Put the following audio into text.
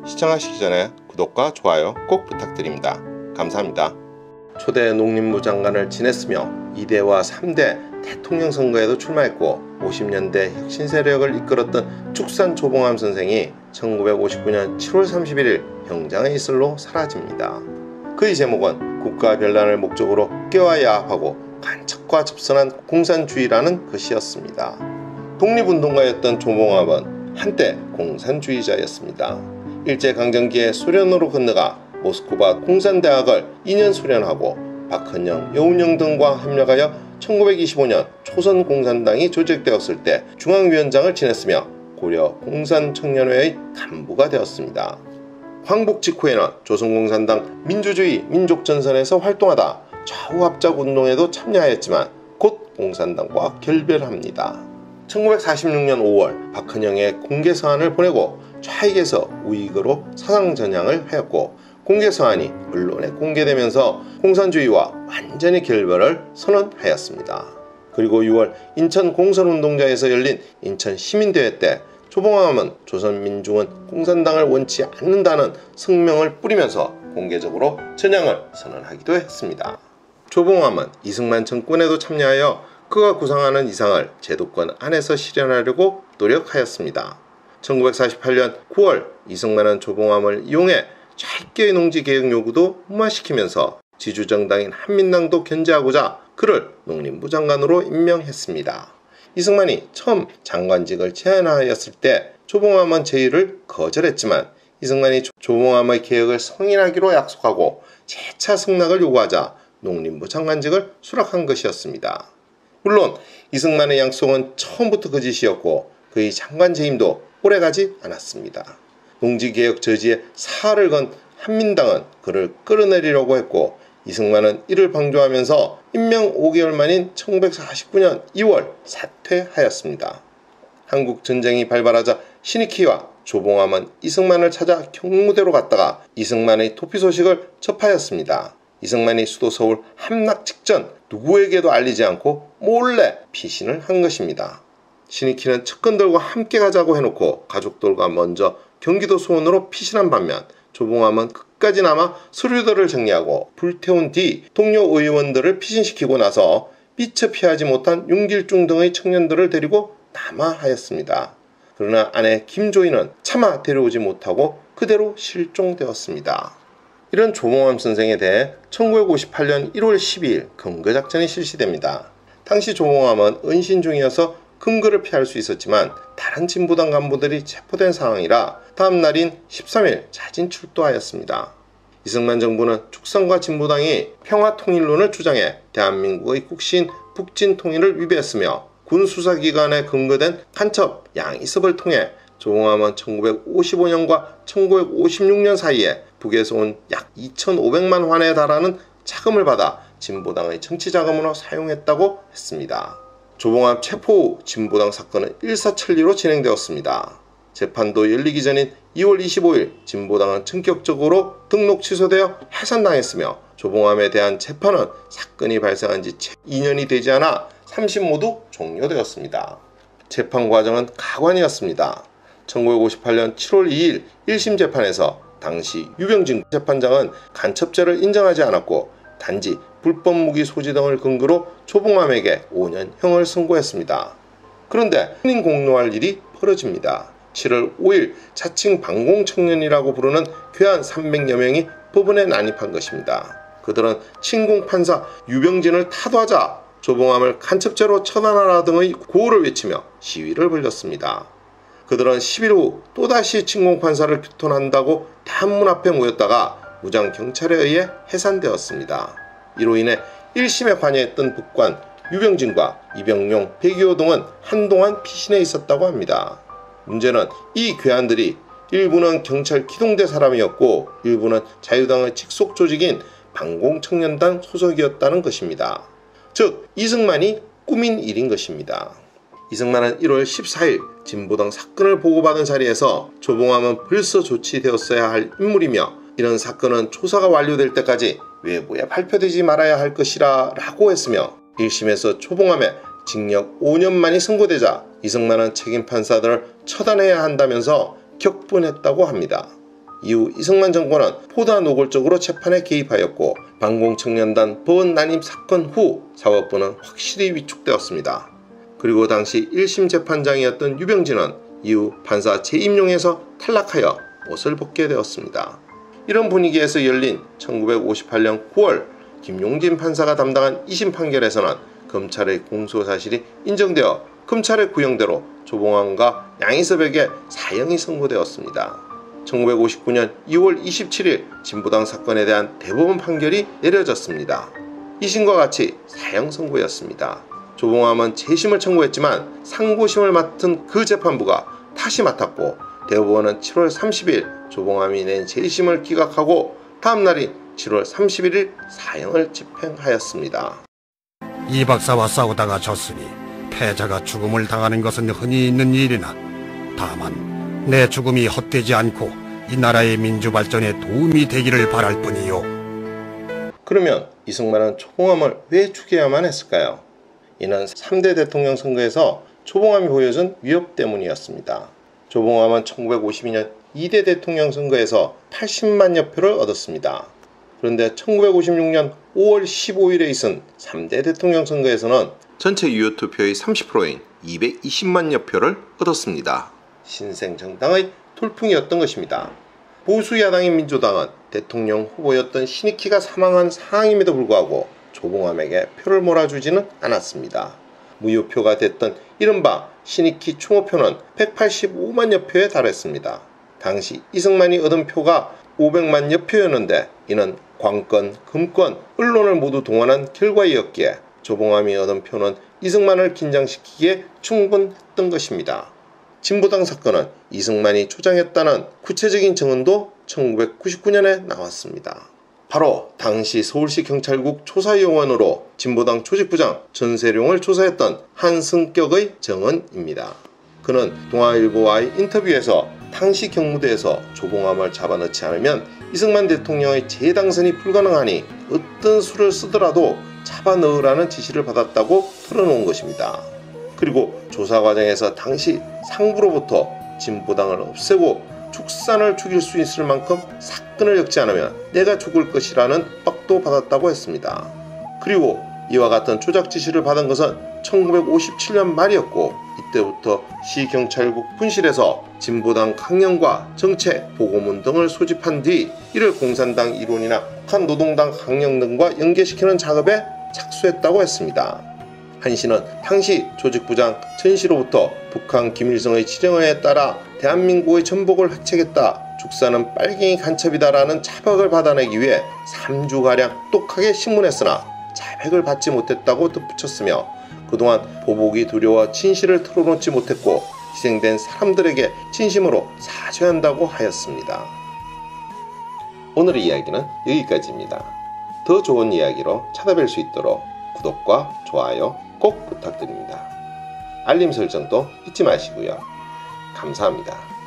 시청하시기 전에 구독과 좋아요 꼭 부탁드립니다. 감사합니다. 초대 농림부 장관을 지냈으며 2대와 3대 대통령 선거에도 출마했고 50년대 혁신 세력을 이끌었던 축산조봉암 선생이 1959년 7월 31일 병장의 이슬로 사라집니다. 그의 제목은 국가 변란을 목적으로 껴야합하고 간척과 접선한 공산주의라는 것이었습니다. 독립운동가였던 조봉암은 한때 공산주의자였습니다. 일제강점기에 소련으로 건너가 모스크바 공산대학을 2년 수련하고 박헌영, 여운형 등과 협력하여 1925년 조선공산당이 조직되었을 때 중앙위원장을 지냈으며 고려 공산청년회의 간부가 되었습니다. 황복 직후에는 조선공산당 민주주의 민족전선에서 활동하다 좌우합작운동에도 참여하였지만 곧 공산당과 결별합니다. 1946년 5월 박헌영의 공개서한을 보내고 좌익에서 우익으로 사상전향을 하였고 공개서한이 언론에 공개되면서 공산주의와 완전히 결별을 선언하였습니다. 그리고 6월 인천 공선운동장에서 열린 인천시민대회 때 조봉암은 조선민중은 공산당을 원치 않는다는 성명을 뿌리면서 공개적으로 전향을 선언하기도 했습니다. 조봉암은 이승만 정권에도 참여하여 그가 구상하는 이상을 제도권 안에서 실현하려고 노력하였습니다. 1948년 9월 이승만은 조봉암을 이용해 좌익계의 농지개혁 요구도 무마시키면서 지주정당인 한민당도 견제하고자 그를 농림부 장관으로 임명했습니다. 이승만이 처음 장관직을 제안하였을 때 조봉암은 제의를 거절했지만 이승만이 조봉암의 개혁을 승인하기로 약속하고 재차 승낙을 요구하자 농림부 장관직을 수락한 것이었습니다. 물론 이승만의 약속은 처음부터 거짓이었고 그의 장관 재임도 오래가지 않았습니다. 농지개혁 저지에 사활을 건 한민당은 그를 끌어내리려고 했고 이승만은 이를 방조하면서 임명 5개월 만인 1949년 2월 사퇴하였습니다. 한국전쟁이 발발하자 신익희와 조봉암은 이승만을 찾아 경무대로 갔다가 이승만의 도피 소식을 접하였습니다. 이승만이 수도 서울 함락 직전 누구에게도 알리지 않고 몰래 피신을 한 것입니다. 신익희는 측근들과 함께 가자고 해놓고 가족들과 먼저 경기도 수원으로 피신한 반면 조봉암은 끝까지 남아 서류들을 정리하고 불태운 뒤 동료 의원들을 피신시키고 나서 미처 피하지 못한 윤길중 등의 청년들을 데리고 남하하였습니다. 그러나 아내 김조인은 차마 데려오지 못하고 그대로 실종되었습니다. 이런 조봉암 선생에 대해 1958년 1월 12일 금거작전이 실시됩니다. 당시 조봉암은 은신 중이어서 금거를 피할 수 있었지만 다른 진보당 간부들이 체포된 상황이라 다음 날인 13일 자진 출도하였습니다. 이승만 정부는 축산과 진보당이 평화통일론을 주장해 대한민국의 국시인 북진통일을 위배했으며 군수사기관에 근거된 간첩 양이섭을 통해 조봉암은 1955년과 1956년 사이에 북에서 온 약 2,500만 환에 달하는 차금을 받아 진보당의 정치자금으로 사용했다고 했습니다. 조봉암 체포 후 진보당 사건은 일사천리로 진행되었습니다. 재판도 열리기 전인 2월 25일 진보당은 전격적으로 등록 취소되어 해산당했으며 조봉암에 대한 재판은 사건이 발생한 지 채 2년이 되지 않아 3심 모두 종료되었습니다. 재판 과정은 가관이었습니다. 1958년 7월 2일 1심 재판에서 당시 유병진 재판장은 간첩죄를 인정하지 않았고 단지 불법 무기 소지 등을 근거로 조봉암에게 5년 형을 선고했습니다. 그런데 혼인 공로할 일이 벌어집니다. 7월 5일 자칭 반공청년이라고 부르는 괴한 300여 명이 법원에 난입한 것입니다. 그들은 친공판사 유병진을 타도하자 조봉암을 간첩죄로 처단하라 등의 구호를 외치며 시위를 벌였습니다. 그들은 10일 후 또다시 친공판사를 규탄한다고 대한문 앞에 모였다가 무장경찰에 의해 해산되었습니다. 이로 인해 1심에 관여했던 북관 유병진과 이병용, 백이호 등은 한동안 피신해 있었다고 합니다. 문제는 이 괴한들이 일부는 경찰 기동대 사람이었고 일부는 자유당의 직속 조직인 반공청년단 소속이었다는 것입니다. 즉 이승만이 꾸민 일인 것입니다. 이승만은 1월 14일 진보당 사건을 보고받은 자리에서 조봉암은 벌써 조치되었어야 할 인물이며 이런 사건은 조사가 완료될 때까지 외부에 발표되지 말아야 할 것이라 라고 했으며 1심에서 조봉암에 징역 5년만이 선고되자 이승만은 책임 판사들을 처단해야 한다면서 격분했다고 합니다. 이후 이승만 정권은 보다 노골적으로 재판에 개입하였고 반공청년단 법원 난임 사건 후 사법부는 확실히 위축되었습니다. 그리고 당시 1심 재판장이었던 유병진은 이후 판사 재임용에서 탈락하여 옷을 벗게 되었습니다. 이런 분위기에서 열린 1958년 9월 김용진 판사가 담당한 2심 판결에서는 검찰의 공소사실이 인정되어 검찰의 구형대로 조봉암과 양희섭에게 사형이 선고되었습니다. 1959년 2월 27일 진보당 사건에 대한 대법원 판결이 내려졌습니다. 2심과 같이 사형 선고였습니다. 조봉암은 재심을 청구했지만 상고심을 맡은 그 재판부가 다시 맡았고 대법원은 7월 30일 조봉암이 낸 재심을 기각하고 다음 날인 7월 31일 사형을 집행하였습니다. 이 박사와 싸우다가 졌으니 패자가 죽음을 당하는 것은 흔히 있는 일이나 다만 내 죽음이 헛되지 않고 이 나라의 민주 발전에 도움이 되기를 바랄 뿐이요. 그러면 이승만은 조봉암을 왜 죽여야만 했을까요? 이는 3대 대통령 선거에서 조봉암이 보여준 위협 때문이었습니다. 조봉암은 1952년 2대 대통령 선거에서 80만여 표를 얻었습니다. 그런데 1956년 5월 15일에 있은 3대 대통령 선거에서는 전체 유효 투표의 30%인 220만여 표를 얻었습니다. 신생정당의 돌풍이었던 것입니다. 보수 야당인 민주당은 대통령 후보였던 신익희가 사망한 상황임에도 불구하고 조봉암에게 표를 몰아주지는 않았습니다. 무효표가 됐던 이른바 신익희 충호표는 185만여 표에 달했습니다. 당시 이승만이 얻은 표가 500만여 표였는데 이는 관권, 금권, 언론을 모두 동원한 결과이었기에 조봉암이 얻은 표는 이승만을 긴장시키기에 충분했던 것입니다. 진보당 사건은 이승만이 조장했다는 구체적인 증언도 1999년에 나왔습니다. 바로 당시 서울시 경찰국 조사요원으로 진보당 조직부장 전세룡을 조사했던 한승격의 증언입니다. 그는 동아일보와의 인터뷰에서 당시 경무대에서 조봉암을 잡아넣지 않으면 이승만 대통령의 재당선이 불가능하니 어떤 수를 쓰더라도 잡아넣으라는 지시를 받았다고 털어놓은 것입니다. 그리고 조사 과정에서 당시 상부로부터 진보당을 없애고 축산을 죽일 수 있을 만큼 사건을 엮지 않으면 내가 죽을 것이라는 빡도 받았다고 했습니다. 그리고 이와 같은 조작 지시를 받은 것은 1957년 말이었고 이때부터 시경찰국 분실에서 진보당 강령과 정책, 보고문 등을 소집한 뒤 이를 공산당 이론이나 북한 노동당 강령 등과 연계시키는 작업에 착수했다고 했습니다. 한 씨는 당시 조직부장 전 씨로부터 북한 김일성의 지령에 따라 대한민국의 전복을 획책했다, 축사는 빨갱이 간첩이다라는 자백을 받아내기 위해 3주가량 똑하게 신문했으나 자백을 받지 못했다고 덧붙였으며 그동안 보복이 두려워 진실을 털어놓지 못했고 희생된 사람들에게 진심으로 사죄한다고 하였습니다. 오늘의 이야기는 여기까지입니다. 더 좋은 이야기로 찾아뵐 수 있도록 구독과 좋아요 꼭 부탁드립니다. 알림 설정도 잊지 마시고요. 감사합니다.